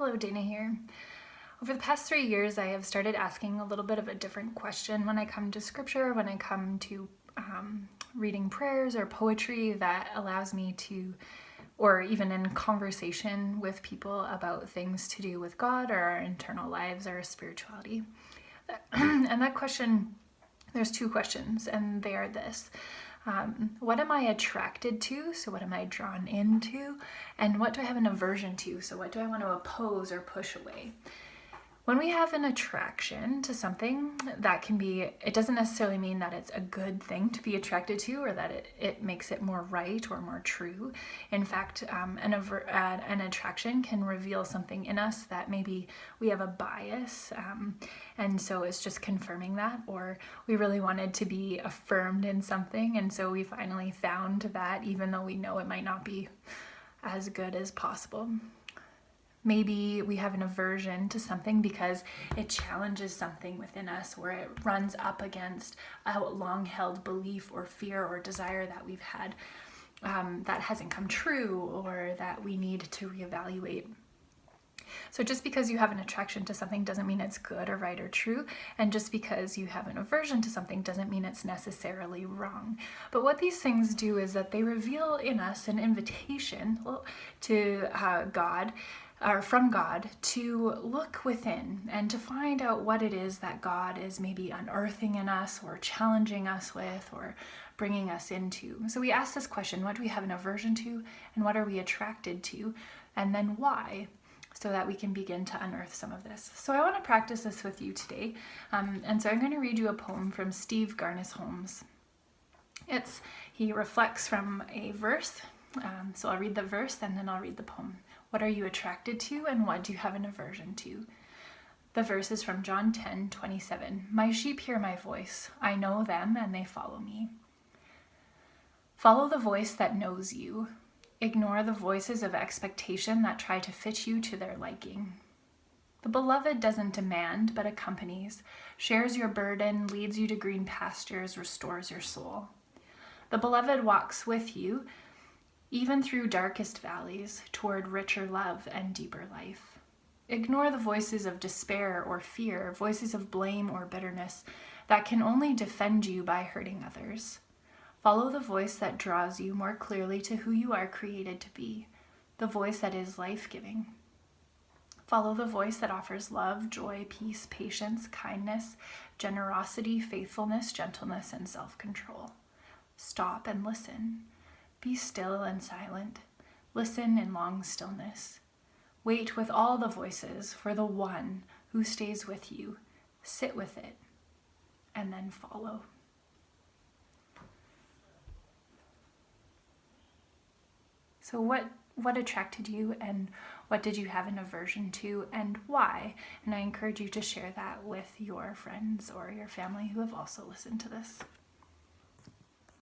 Hello, Dana here. Over the past 3 years, I have started asking a little bit of a different question when I come to scripture, when I come to reading prayers or poetry that allows me to, or even in conversation with people about things to do with God or our internal lives or spirituality. And that question, there's two questions, and they are this. What am I attracted to? So what am I drawn into? And what do I have an aversion to? So what do I want to oppose or push away? When we have an attraction to something, that can be, it doesn't necessarily mean that it's a good thing to be attracted to or that it makes it more right or more true. In fact, an attraction can reveal something in us that maybe we have a bias, and so it's just confirming that, or we really wanted to be affirmed in something, and so we finally found that even though we know it might not be as good as possible. Maybe we have an aversion to something because it challenges something within us, or it runs up against a long-held belief or fear or desire that we've had that hasn't come true or that we need to reevaluate. So just because you have an attraction to something doesn't mean it's good or right or true, and just because you have an aversion to something doesn't mean it's necessarily wrong. But what these things do is that they reveal in us an invitation to God, or from God, to look within and to find out what it is that God is maybe unearthing in us or challenging us with or bringing us into. So we ask this question: what do we have an aversion to, and what are we attracted to, and then why? So that we can begin to unearth some of this. So I want to practice this with you today. And so I'm going to read you a poem from Steve Garnaas-Holmes. He reflects from a verse. So I'll read the verse and then I'll read the poem. What are you attracted to, and what do you have an aversion to? The verse is from John 10:27. My sheep hear my voice. I know them and they follow me. Follow the voice that knows you. Ignore the voices of expectation that try to fit you to their liking. The beloved doesn't demand, but accompanies, shares your burden, leads you to green pastures, restores your soul. The beloved walks with you, even through darkest valleys, toward richer love and deeper life. Ignore the voices of despair or fear, voices of blame or bitterness that can only defend you by hurting others. Follow the voice that draws you more clearly to who you are created to be, the voice that is life-giving. Follow the voice that offers love, joy, peace, patience, kindness, generosity, faithfulness, gentleness, and self-control. Stop and listen. Be still and silent. Listen in long stillness. Wait with all the voices for the one who stays with you. Sit with it, and then follow. So what attracted you, and what did you have an aversion to, and why? And I encourage you to share that with your friends or your family who have also listened to this.